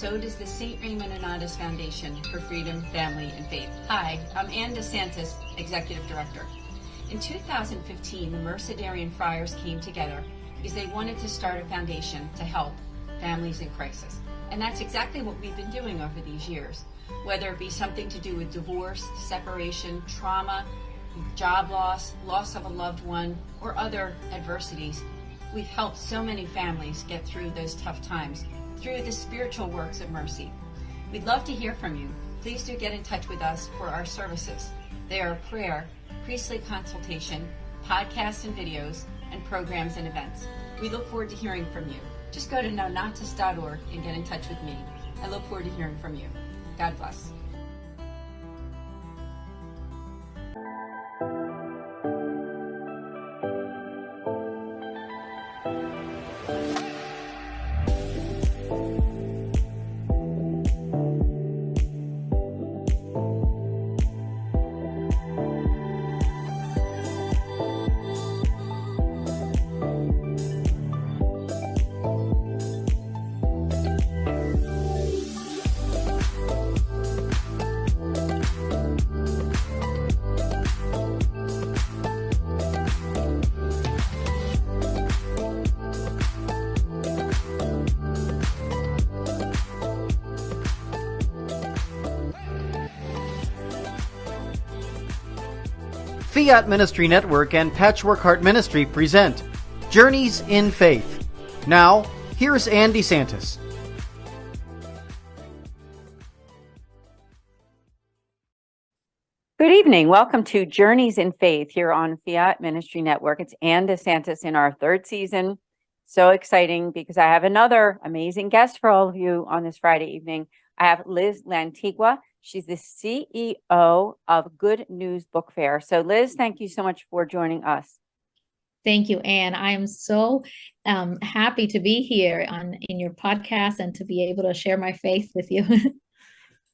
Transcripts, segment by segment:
so does the St. Raymond Annadas Foundation for Freedom, Family, and Faith. Hi, I'm Anne DeSantis, Executive Director. In 2015, the Mercedarian Friars came together because they wanted to start a foundation to help families in crisis. And that's exactly what we've been doing over these years. Whether it be something to do with divorce, separation, trauma, job loss, loss of a loved one, or other adversities, we've helped so many families get through those tough times through the spiritual works of mercy. We'd love to hear from you. Please do get in touch with us for our services. They are prayer, priestly consultation, podcasts and videos, and programs and events. We look forward to hearing from you. Just go to nonotus.org and get in touch with me. I look forward to hearing from you. God bless. Fiat Ministry Network and Patchwork Heart Ministry present Journeys in Faith. Now, here's Anne DeSantis. Good evening. Welcome to Journeys in Faith here on Fiat Ministry Network. It's Anne DeSantis in our third season. So exciting because I have another amazing guest for all of you on this Friday evening. I have Liz Lantigua. She's the CEO of Good News Book Fair. So Liz, thank you so much for joining us. Thank you, Anne. I am so happy to be here in your podcast and to be able to share my faith with you.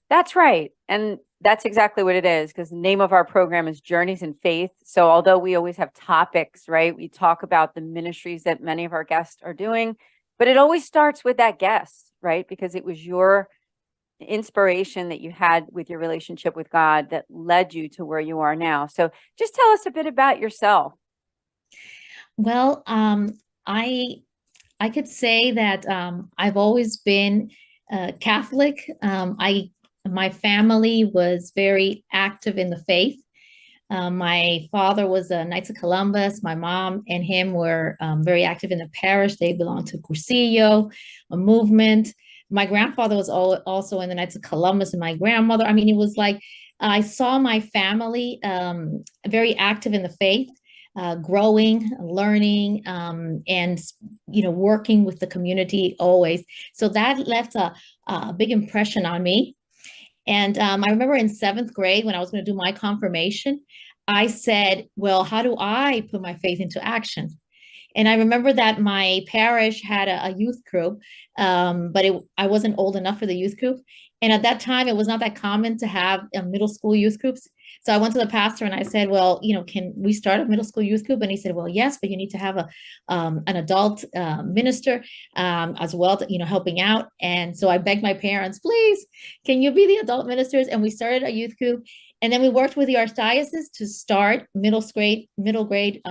That's right. And that's exactly what it is, because the name of our program is Journeys in Faith. So although we always have topics, right, we talk about the ministries that many of our guests are doing, but it always starts with that guest, right? Because it was your inspiration that you had with your relationship with God that led you to where you are now. So just tell us a bit about yourself. Well, I could say that I've always been Catholic. My family was very active in the faith. My father was a Knights of Columbus. My mom and him were very active in the parish. They belonged to Cursillo, a movement. My grandfather was also in the Knights of Columbus, and my grandmother. I mean, it was like I saw my family very active in the faith, growing, learning, and working with the community always. So that left a big impression on me. And I remember in 7th grade when I was going to do my confirmation, I said, well, how do I put my faith into action? And I remember that my parish had a youth group, but I wasn't old enough for the youth group. And at that time, it was not that common to have middle school youth groups. So I went to the pastor and I said, well, can we start a middle school youth group? And he said, well, yes, but you need to have an adult minister as well, helping out. And so I begged my parents, please, can you be the adult ministers? And we started a youth group. And then we worked with the archdiocese to start middle grade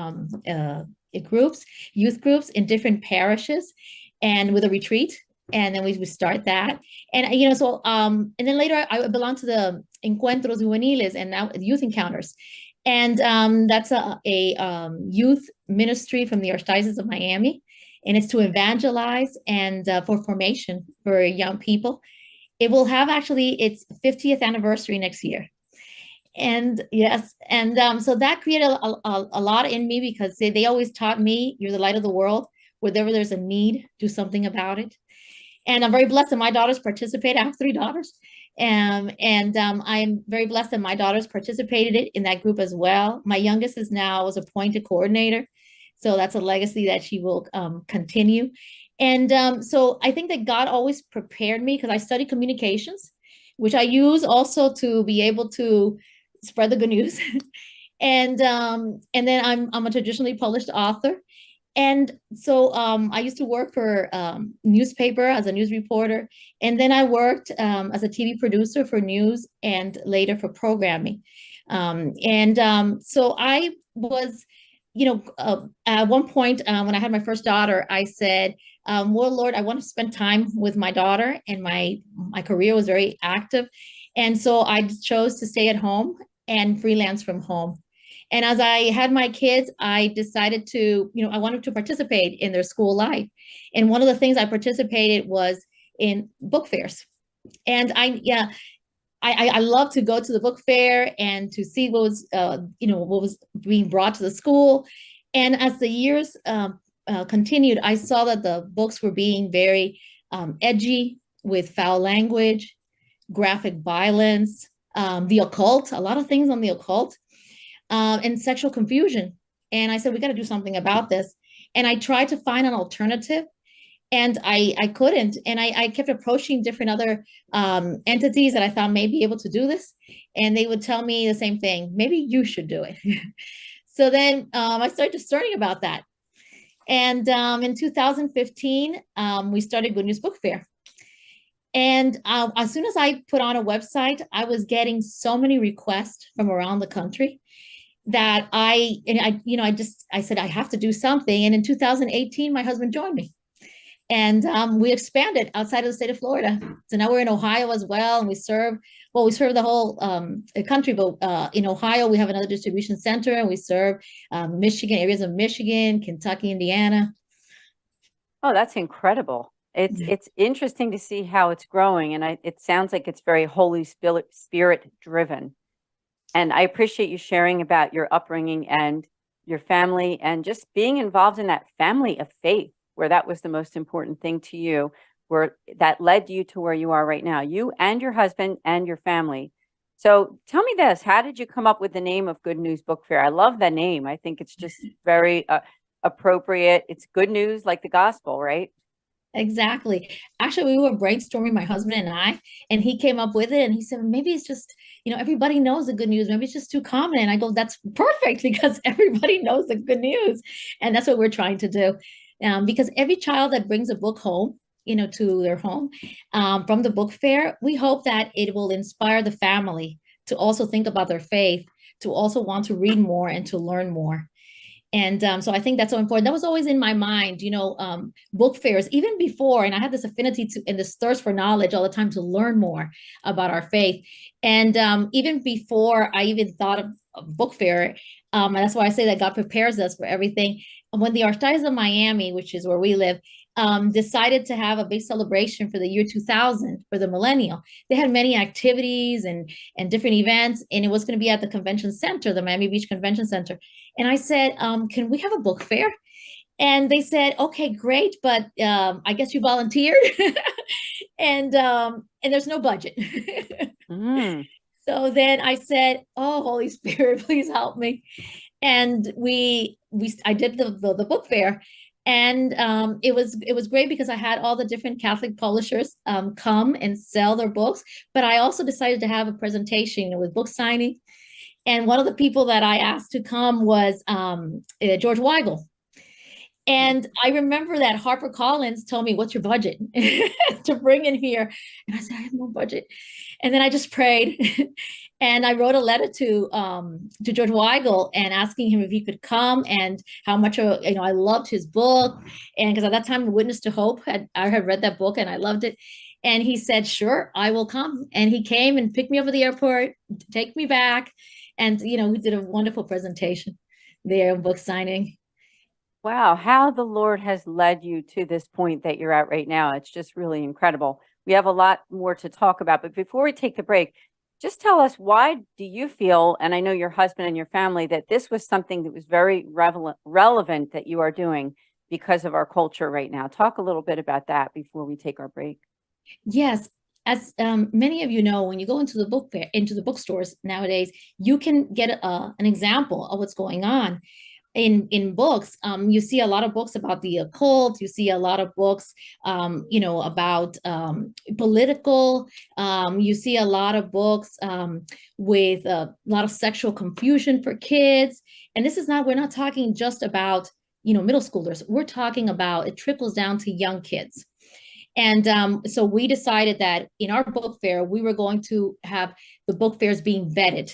groups, youth groups in different parishes, and with a retreat. And then we start that. And, and then later I belonged to the Encuentros Juveniles and now Youth Encounters. And that's a youth ministry from the Archdiocese of Miami. And it's to evangelize and for formation for young people. It will have actually its 50th anniversary next year. And yes, and so that created a lot in me because they always taught me, you're the light of the world. Wherever there's a need, do something about it. And I'm very blessed that my daughters participate. I have 3 daughters. I'm very blessed that my daughters participated in that group as well. My youngest was appointed coordinator. So that's a legacy that she will continue. And so I think that God always prepared me because I studied communications, which I use also to be able to spread the good news. And then I'm a traditionally published author. And so I used to work for newspaper as a news reporter, and then I worked as a TV producer for news and later for programming. So I was, at one point when I had my first daughter, I said, well, Lord, I want to spend time with my daughter, and my career was very active. And so I chose to stay at home and freelance from home. And as I had my kids, I decided to, I wanted to participate in their school life. And one of the things I participated was in book fairs. And I love to go to the book fair and to see what was, what was being brought to the school. And as the years continued, I saw that the books were being very edgy, with foul language, graphic violence, the occult, a lot of things on the occult, and sexual confusion. And I said, we got to do something about this. And I tried to find an alternative, and I couldn't. And I kept approaching different other entities that I thought may be able to do this. And they would tell me the same thing, maybe you should do it. So then I started discerning about that. And in 2015, we started Good News Book Fair. And as soon as I put on a website, I was getting so many requests from around the country that I said, I have to do something. And in 2018, my husband joined me. And we expanded outside of the state of Florida. So now we're in Ohio as well. And we serve the whole country. But in Ohio, we have another distribution center, and we serve Michigan, areas of Michigan, Kentucky, Indiana. Oh, that's incredible. It's interesting to see how it's growing. And it sounds like it's very Holy Spirit driven. And I appreciate you sharing about your upbringing and your family, and just being involved in that family of faith, where that was the most important thing to you, where that led you to where you are right now, you and your husband and your family. So tell me this, how did you come up with the name of Good News Book Fair? I love the name. I think it's just very appropriate. It's good news, like the gospel, right? Exactly. Actually, we were brainstorming, my husband and I, and he came up with it, and he said, maybe it's just, everybody knows the good news. Maybe it's just too common. And I go, that's perfect, because everybody knows the good news. And that's what we're trying to do. Because every child that brings a book home, to their home from the book fair, we hope that it will inspire the family to also think about their faith, to also want to read more and to learn more. And so I think that's so important. That was always in my mind, book fairs, even before. And I had this affinity to, and this thirst for knowledge all the time, to learn more about our faith. And even before I even thought of a book fair, and that's why I say that God prepares us for everything. When the Archdiocese of Miami, which is where we live, decided to have a big celebration for the year 2000, for the millennial, they had many activities and different events, and it was going to be at the convention center, the Miami Beach Convention Center. And I said, can we have a book fair? And they said, okay, great, but I guess you volunteered. And there's no budget. So then I said, oh, Holy Spirit, please help me. And I did the book fair. And it was great, because I had all the different Catholic publishers come and sell their books. But I also decided to have a presentation with book signing. And one of the people that I asked to come was George Weigel. And I remember that HarperCollins told me, what's your budget to bring in here? And I said, I have no budget. And then I just prayed. And I wrote a letter to George Weigel, and asking him if he could come, and how much I loved his book. And because at that time, Witness to Hope, I had read that book and I loved it. And he said, sure, I will come. And he came and picked me up at the airport, take me back. And, we did a wonderful presentation there, book signing. Wow, how the Lord has led you to this point that you're at right now. It's just really incredible. We have a lot more to talk about, but before we take the break, just tell us, why do you feel, and I know your husband and your family, that this was something that was very relevant that you are doing because of our culture right now? Talk a little bit about that before we take our break. Yes. As many of you know, when you go into the book fair, into the bookstores nowadays, you can get an example of what's going on. In books, you see a lot of books about the occult. You see a lot of books, about political. You see a lot of books with a lot of sexual confusion for kids. And we're not talking just about middle schoolers. We're talking about, it trickles down to young kids. And so we decided that in our book fair, we were going to have the book fairs being vetted.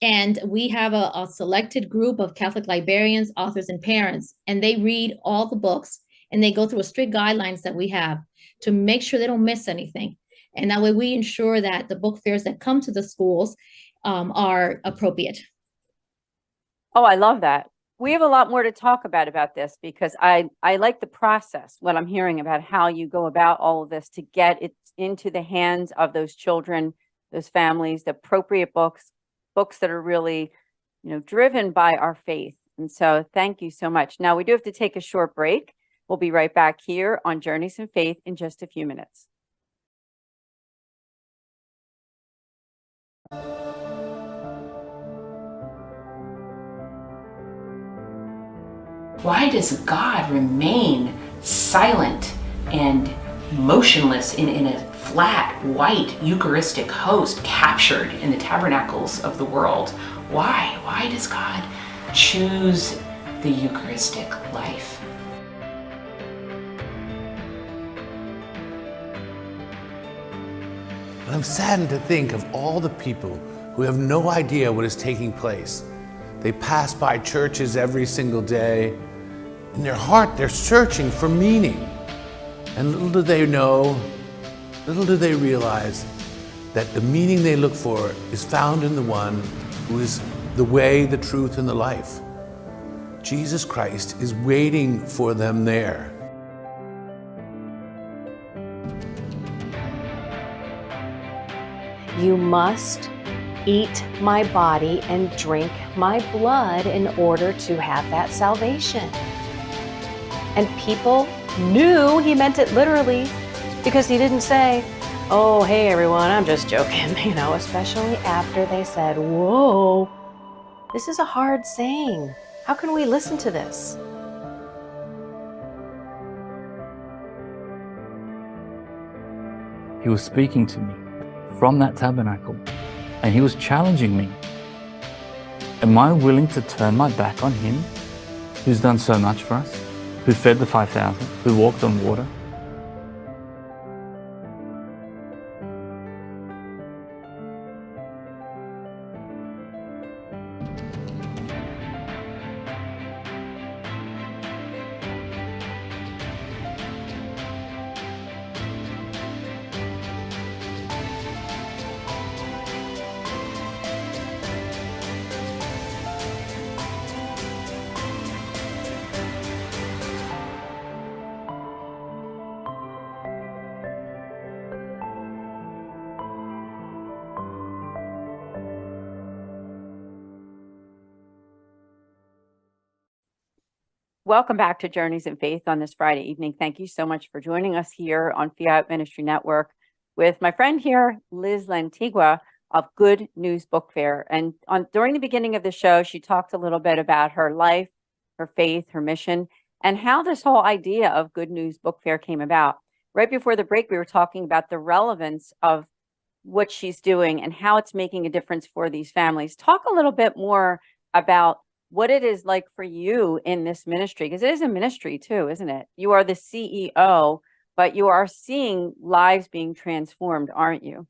And we have a selected group of Catholic librarians, authors, and parents, and they read all the books and they go through a strict guidelines that we have to make sure they don't miss anything. And that way we ensure that the book fairs that come to the schools are appropriate. Oh, I love that. We have a lot more to talk about this because I like the process, what I'm hearing about how you go about all of this to get it into the hands of those children, those families, the appropriate books that are really, driven by our faith. And so thank you so much. Now we do have to take a short break. We'll be right back here on Journeys in Faith in just a few minutes. Why does God remain silent and motionless in a flat, white, Eucharistic host captured in the tabernacles of the world? Why? Why does God choose the Eucharistic life? I'm saddened to think of all the people who have no idea what is taking place. They pass by churches every single day. In their heart, they're searching for meaning. And little do they know, little do they realize that the meaning they look for is found in the one who is the way, the truth, and the life. Jesus Christ is waiting for them there. You must eat my body and drink my blood in order to have that salvation. And people knew he meant it literally because he didn't say, oh, hey, everyone, I'm just joking, especially after they said, whoa, this is a hard saying. How can we listen to this? He was speaking to me from that tabernacle, and he was challenging me. Am I willing to turn my back on him who's done so much for us, who fed the 5,000, who walked on water? Welcome back to Journeys in Faith on this Friday evening. Thank you so much for joining us here on Fiat Ministry Network with my friend here, Liz Lantigua of Good News Book Fair. And during the beginning of the show, she talked a little bit about her life, her faith, her mission, and how this whole idea of Good News Book Fair came about. Right before the break, we were talking about the relevance of what she's doing and how it's making a difference for these families. Talk a little bit more about what it is like for you in this ministry, because it is a ministry too, isn't it? You are the CEO, but you are seeing lives being transformed, aren't you?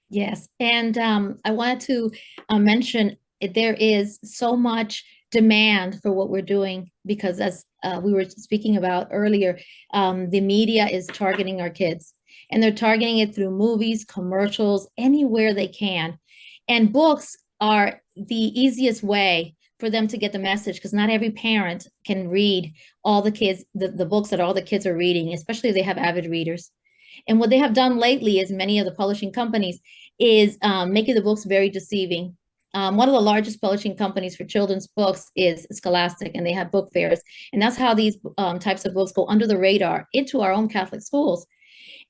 Yes. And I wanted to mention there is so much demand for what we're doing because as we were speaking about earlier, the media is targeting our kids and they're targeting it through movies, commercials, anywhere they can. And books are the easiest way for them to get the message because not every parent can read all the kids, the books that all the kids are reading, especially if they have avid readers. And what they have done lately is many of the publishing companies is making the books very deceiving. One of the largest publishing companies for children's books is Scholastic, and they have book fairs. And that's how these types of books go under the radar into our own Catholic schools.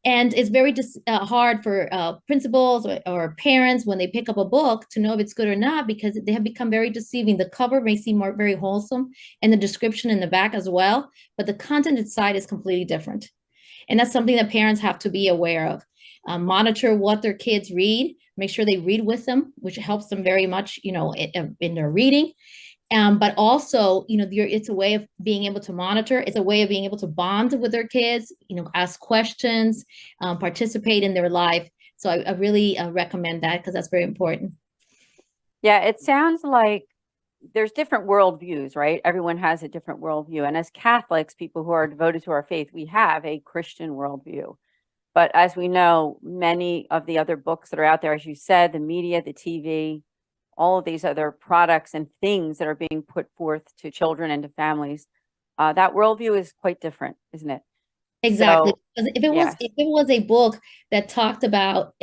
And it's very hard for principals or parents when they pick up a book to know if it's good or not because they have become very deceiving. The cover may seem very wholesome and the description in the back as well, but the content inside is completely different. And that's something that parents have to be aware of. Monitor what their kids read, make sure they read with them, which helps them very much, in their reading. But also, it's a way of being able to monitor. It's a way of being able to bond with their kids, ask questions, participate in their life. So I really recommend that because that's very important. Yeah, it sounds like there's different worldviews, right? Everyone has a different worldview. And as Catholics, people who are devoted to our faith, we have a Christian worldview. But as we know, many of the other books that are out there, as you said, the media, the TV, all of these other products and things that are being put forth to children and to families, that worldview is quite different, isn't it? Exactly. So, Because if it was a book that talked about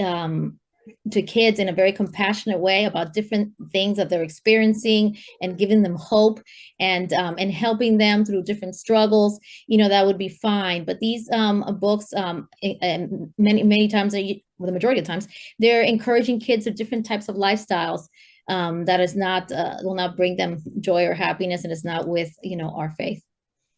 to kids in a very compassionate way about different things that they're experiencing and giving them hope and helping them through different struggles, that would be fine. But these books, and many times, the majority of times, they're encouraging kids of different types of lifestyles that is not will not bring them joy or happiness, and it's not with our faith.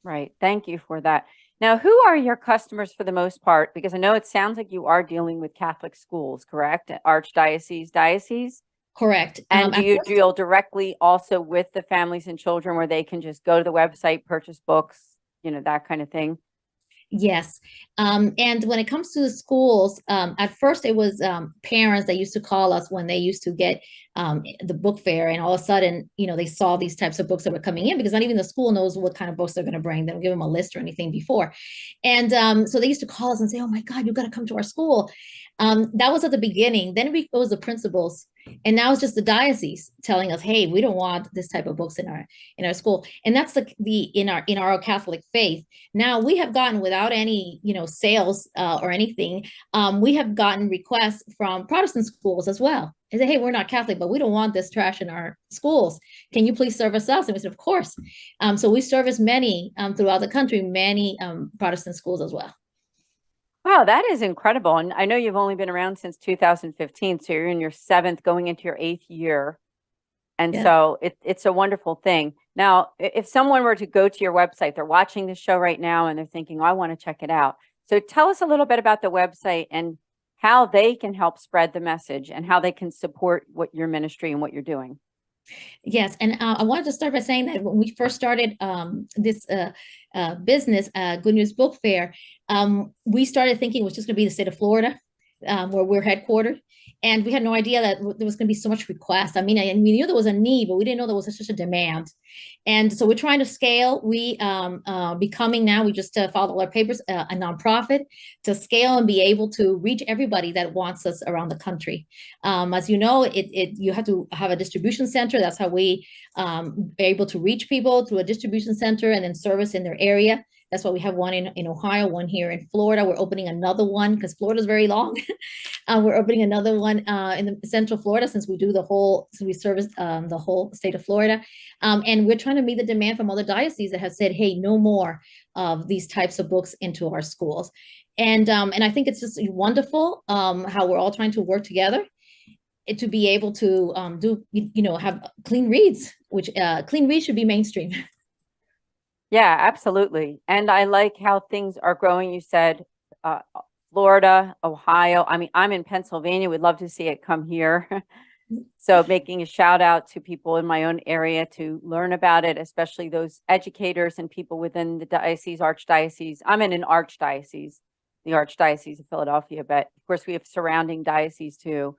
right. Thank you for that. Now, who are your customers for the most part? Because I know it sounds like you are dealing with Catholic schools, correct? Archdiocese, diocese? Correct. And do you deal directly also with the families and children where they can just go to the website, purchase books, that kind of thing? Yes. And when it comes to the schools, at first it was parents that used to call us when they used to get the book fair, and all of a sudden, they saw these types of books that were coming in, because not even the school knows what kind of books they're going to bring. They don't give them a list or anything before. And so they used to call us and say, "Oh my God, you got to come to our school." That was at the beginning. Then it was the principals, and now it's just the diocese telling us, "Hey, we don't want this type of books in our school." And that's in our Catholic faith. Now we have gotten, without any sales or anything, we have gotten requests from Protestant schools as well. They say, "Hey, we're not Catholic, but we don't want this trash in our schools. Can you please service us?" And we said, "Of course." So we service many throughout the country, many Protestant schools as well. Wow, that is incredible. And I know you've only been around since 2015, so you're in your 7th, going into your 8th year. And Yeah. so it's a wonderful thing. Now, if someone were to go to your website, they're watching the show right now and they're thinking, "Oh, I want to check it out." So tell us a little bit about the website and how they can help spread the message and how they can support what your ministry and what you're doing. Yes, and I wanted to start by saying that when we first started this business, Good News Book Fair, we started thinking it was just going to be the state of Florida, where we're headquartered. And we had no idea that there was going to be so much request. I mean, we knew there was a need, but we didn't know there was such a demand. And so we're trying to scale. We becoming now, we just filed all our papers, a nonprofit, to scale and be able to reach everybody that wants us around the country. As you know, you have to have a distribution center. That's how we are able to reach people, through a distribution center and then service in their area. That's why we have one in Ohio, one here in Florida. We're opening another one because Florida's very long. We're opening another one in the Central Florida, since we service the whole state of Florida. And we're trying to meet the demand from other dioceses that have said, "Hey, no more of these types of books into our schools." And I think it's just wonderful how we're all trying to work together to be able to have clean reads, which clean reads should be mainstream. Yeah, absolutely. And I like how things are growing. You said Florida, Ohio. I mean, I'm in Pennsylvania. We'd love to see it come here. So making a shout out to people in my own area to learn about it, especially those educators and people within the diocese, archdiocese. I'm in an archdiocese, the Archdiocese of Philadelphia, but of course we have surrounding dioceses too.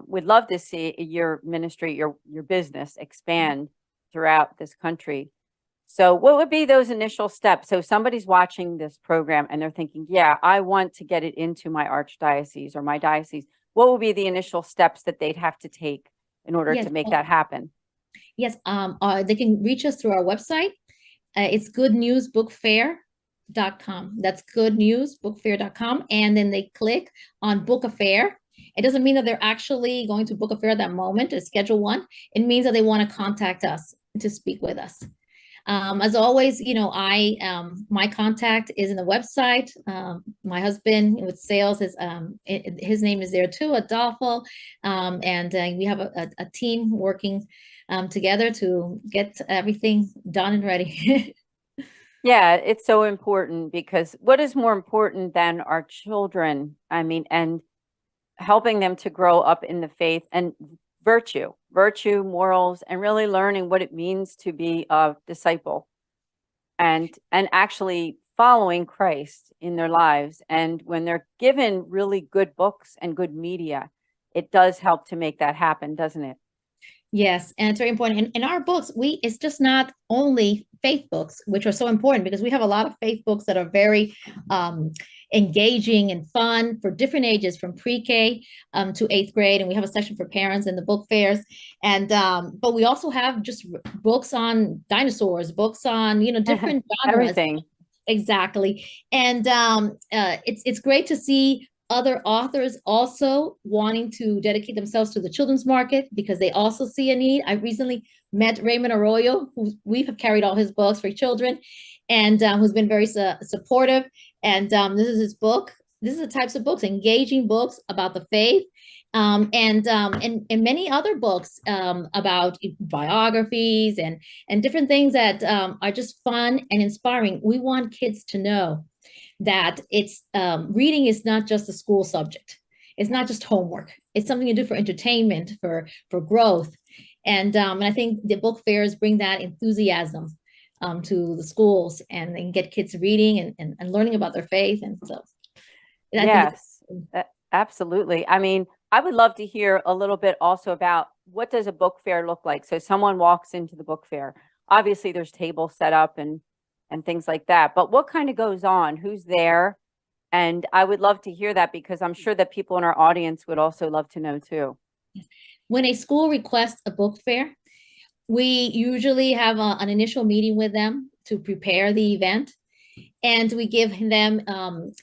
We'd love to see your ministry, your business expand throughout this country. So what would be those initial steps? So somebody's watching this program and they're thinking, "Yeah, I want to get it into my archdiocese or my diocese." What would be the initial steps that they'd have to take in order to make that happen? Yes, they can reach us through our website. It's goodnewsbookfair.com. That's goodnewsbookfair.com. And then they click on Book a Fair. It doesn't mean that they're actually going to book a fair at that moment to schedule one. It means that they want to contact us to speak with us. As always, my contact is in the website. My husband with sales his name is there too, Adolfo. And we have a team working together to get everything done and ready. Yeah, it's so important, because what is more important than our children? I mean, and helping them to grow up in the faith and virtue, morals, and really learning what it means to be a disciple and actually following Christ in their lives. And when they're given really good books and good media, it does help to make that happen, doesn't it? Yes, and it's very important. In our books, it's just not only faith books, which are so important because we have a lot of faith books that are very engaging and fun for different ages, from pre-K to 8th grade. And we have a section for parents in the book fairs. And but we also have just books on dinosaurs, books on, different genres. Everything. Exactly. And it's great to see other authors also wanting to dedicate themselves to the children's market because they also see a need. I recently met Raymond Arroyo, who we have carried all his books for children, and who's been very supportive. And this is his book. This is the types of books, engaging books about the faith, and many other books about biographies and different things that are just fun and inspiring. We want kids to know that it's reading is not just a school subject. It's not just homework. It's something to do for entertainment, for growth. And I think the book fairs bring that enthusiasm to the schools, and they can get kids reading and learning about their faith. And so, yes, absolutely. I mean, I would love to hear a little bit also about what does a book fair look like? So someone walks into the book fair. Obviously, there's tables set up and things like that. But what kind of goes on? Who's there? And I would love to hear that because I'm sure that people in our audience would also love to know too. When a school requests a book fair, we usually have an initial meeting with them to prepare the event. And we give them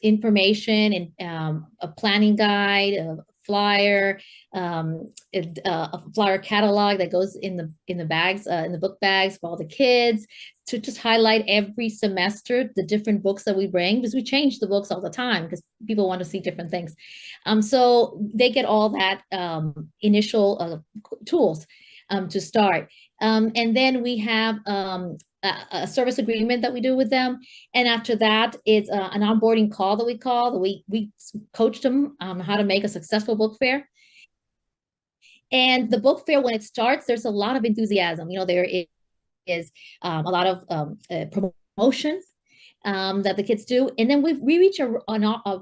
information and a planning guide, a flyer, a flyer catalog that goes in the bags, in the book bags for all the kids, to just highlight every semester the different books that we bring, because we change the books all the time because people want to see different things. So they get all that initial tools to start. And then we have a service agreement that we do with them. And after that, it's an onboarding call that we call. We coach them on how to make a successful book fair. And the book fair, when it starts, there's a lot of enthusiasm. There is a lot of promotion that the kids do. And then we reach a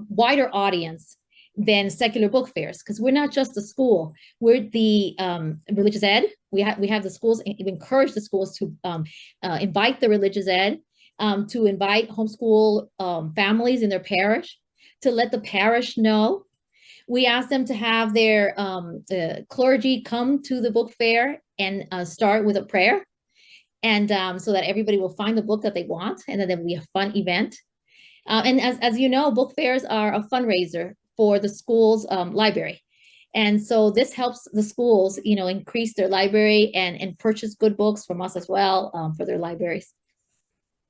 wider audience than secular book fairs, because we're not just a school. We're the religious ed. We have the schools, we encourage the schools to invite the religious ed, to invite homeschool families in their parish, to let the parish know. We ask them to have their clergy come to the book fair and start with a prayer, and so that everybody will find the book that they want, and then there will be a fun event. And as you know, book fairs are a fundraiser for the school's library. And so this helps the schools, increase their library and purchase good books from us as well for their libraries.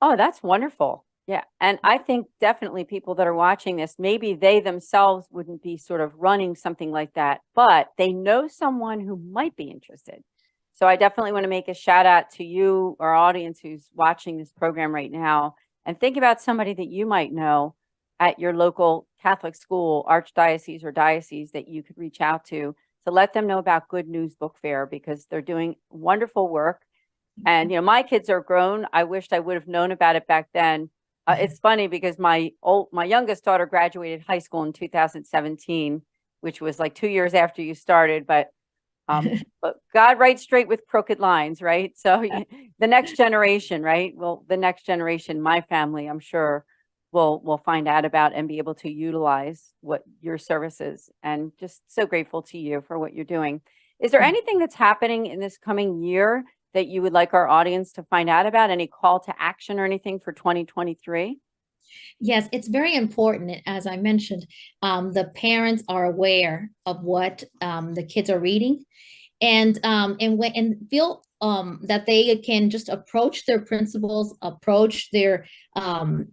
Oh, that's wonderful. Yeah. And I think definitely people that are watching this, maybe they themselves wouldn't be sort of running something like that, but they know someone who might be interested. So I definitely want to make a shout out to you, our audience who's watching this program right now, and think about somebody that you might know at your local Catholic school, archdiocese or diocese, that you could reach out to let them know about Good News Book Fair, because they're doing wonderful work. And, my kids are grown. I wished I would have known about it back then. It's funny because my youngest daughter graduated high school in 2017, which was like 2 years after you started, but God writes straight with crooked lines, right? So the next generation, right? Well, the next generation, my family, I'm sure, will find out about and be able to utilize what your services, and just so grateful to you for what you're doing. Is there anything that's happening in this coming year that you would like our audience to find out about? Any call to action or anything for 2023? Yes, it's very important. As I mentioned, the parents are aware of what the kids are reading, and feel that they can just approach their principals, approach their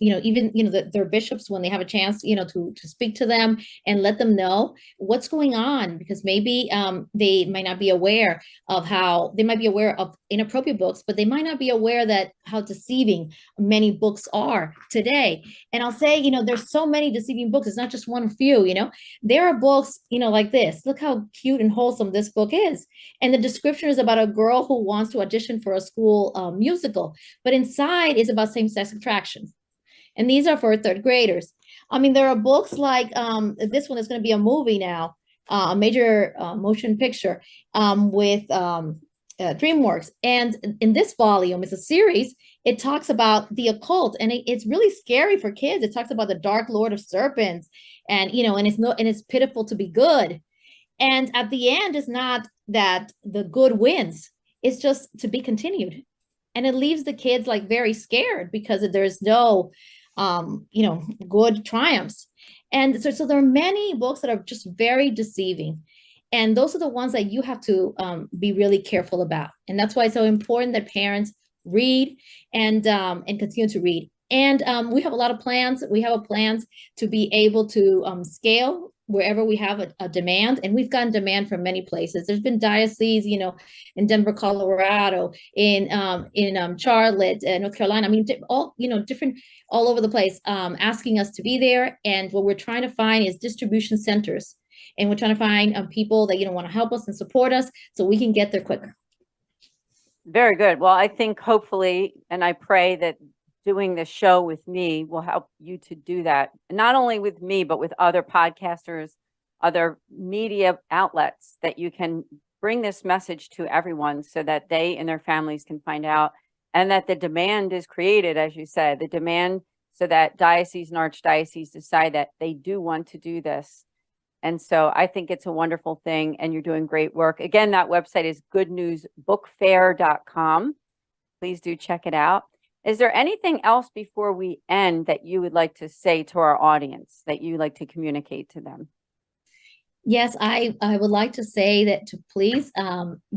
even their bishops when they have a chance to speak to them and let them know what's going on, because maybe they might not be aware of how they might be aware of inappropriate books, but they might not be aware that how deceiving many books are today. And I'll say, there's so many deceiving books. It's not just one few. There are books like this. Look how cute and wholesome this book is, and the description is about a girl who wants to audition for a school musical, but inside is about same-sex attraction. And these are for third graders. I mean, there are books like this one is going to be a movie now, a major motion picture with DreamWorks. And in this volume, it's a series. It talks about the occult, and it's really scary for kids. It talks about the Dark Lord of Serpents, and it's pitiful to be good. And at the end, it's not that the good wins. It's just to be continued. And it leaves the kids like very scared because there's no, good triumphs. And so there are many books that are just very deceiving. And those are the ones that you have to be really careful about. And that's why it's so important that parents read and continue to read. And we have a lot of plans. We have plans to be able to scale wherever we have a demand, and we've gotten demand from many places. There's been dioceses, in Denver, Colorado, in Charlotte, North Carolina. I mean, different all over the place, asking us to be there. And what we're trying to find is distribution centers, and we're trying to find people that want to help us and support us so we can get there quicker. Very good. Well, I think hopefully, and I pray that doing this show with me will help you to do that. And not only with me, but with other podcasters, other media outlets, that you can bring this message to everyone so that they and their families can find out, and that the demand is created, as you said, the demand so that dioceses and archdioceses decide that they do want to do this. And so I think it's a wonderful thing, and you're doing great work. Again, that website is goodnewsbookfair.com. Please do check it out. Is there anything else before we end that you would like to say to our audience, that you like to communicate to them? Yes, I would like to say that to please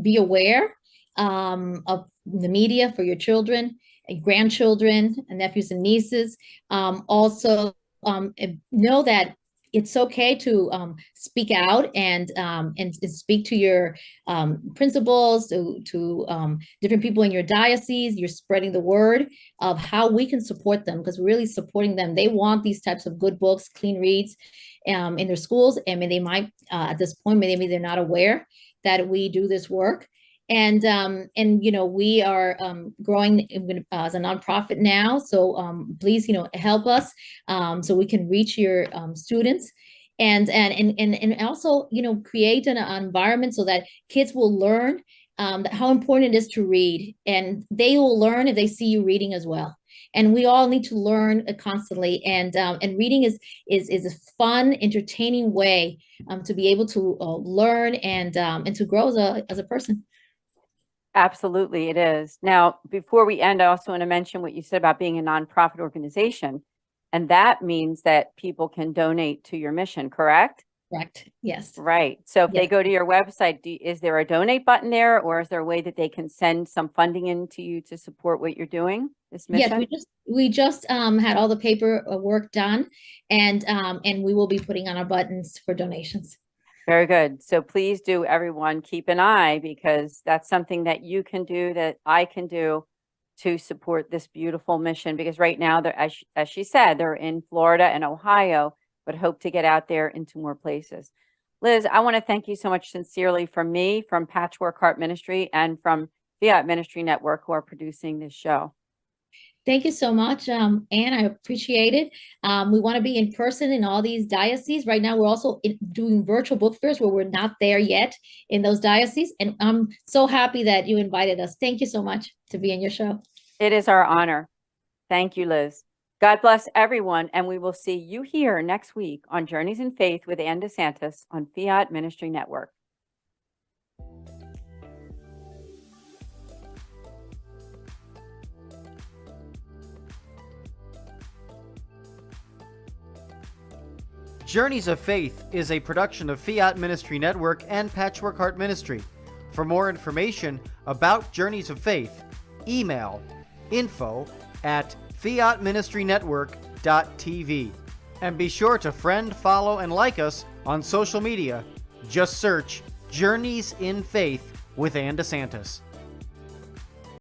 be aware of the media for your children and grandchildren and nephews and nieces. Also, know that it's okay to speak out and speak to your principals, to different people in your diocese. You're spreading the word of how we can support them, because we're really supporting them. They want these types of good books, clean reads in their schools. And they might, at this point, maybe they're not aware that we do this work. And we are growing as a nonprofit now. So please, help us so we can reach your students, and also, create an environment so that kids will learn how important it is to read, and they will learn if they see you reading as well. And we all need to learn constantly, and reading is a fun, entertaining way to be able to learn and to grow as a person. Absolutely, it is. Now, before we end, I also want to mention what you said about being a nonprofit organization. And that means that people can donate to your mission, correct? Correct. Yes. Right. So if Yes. they go to your website, is there a donate button there, or is there a way that they can send some funding into you to support what you're doing, this mission? Yes, we just had all the paperwork done, and we will be putting on our buttons for donations. Very good. So please do, everyone, keep an eye, because that's something that you can do, that I can do, to support this beautiful mission. Because right now, they're, as she said, they're in Florida and Ohio, but hope to get out there into more places. Liz, I want to thank you so much sincerely from me, from Patchwork Heart Ministry, and from Fiat Ministry Network, who are producing this show. Thank you so much, Anne. I appreciate it. We want to be in person in all these dioceses. Right now, we're also doing virtual book fairs where we're not there yet in those dioceses. And I'm so happy that you invited us. Thank you so much to be in your show. It is our honor. Thank you, Liz. God bless everyone, and we will see you here next week on Journeys in Faith with Anne DeSantis on Fiat Ministry Network. Journeys of Faith is a production of Fiat Ministry Network and Patchwork Heart Ministry. For more information about Journeys of Faith, email info@fiatministrynetwork.tv. And be sure to friend, follow, and like us on social media. Just search Journeys in Faith with Anne DeSantis.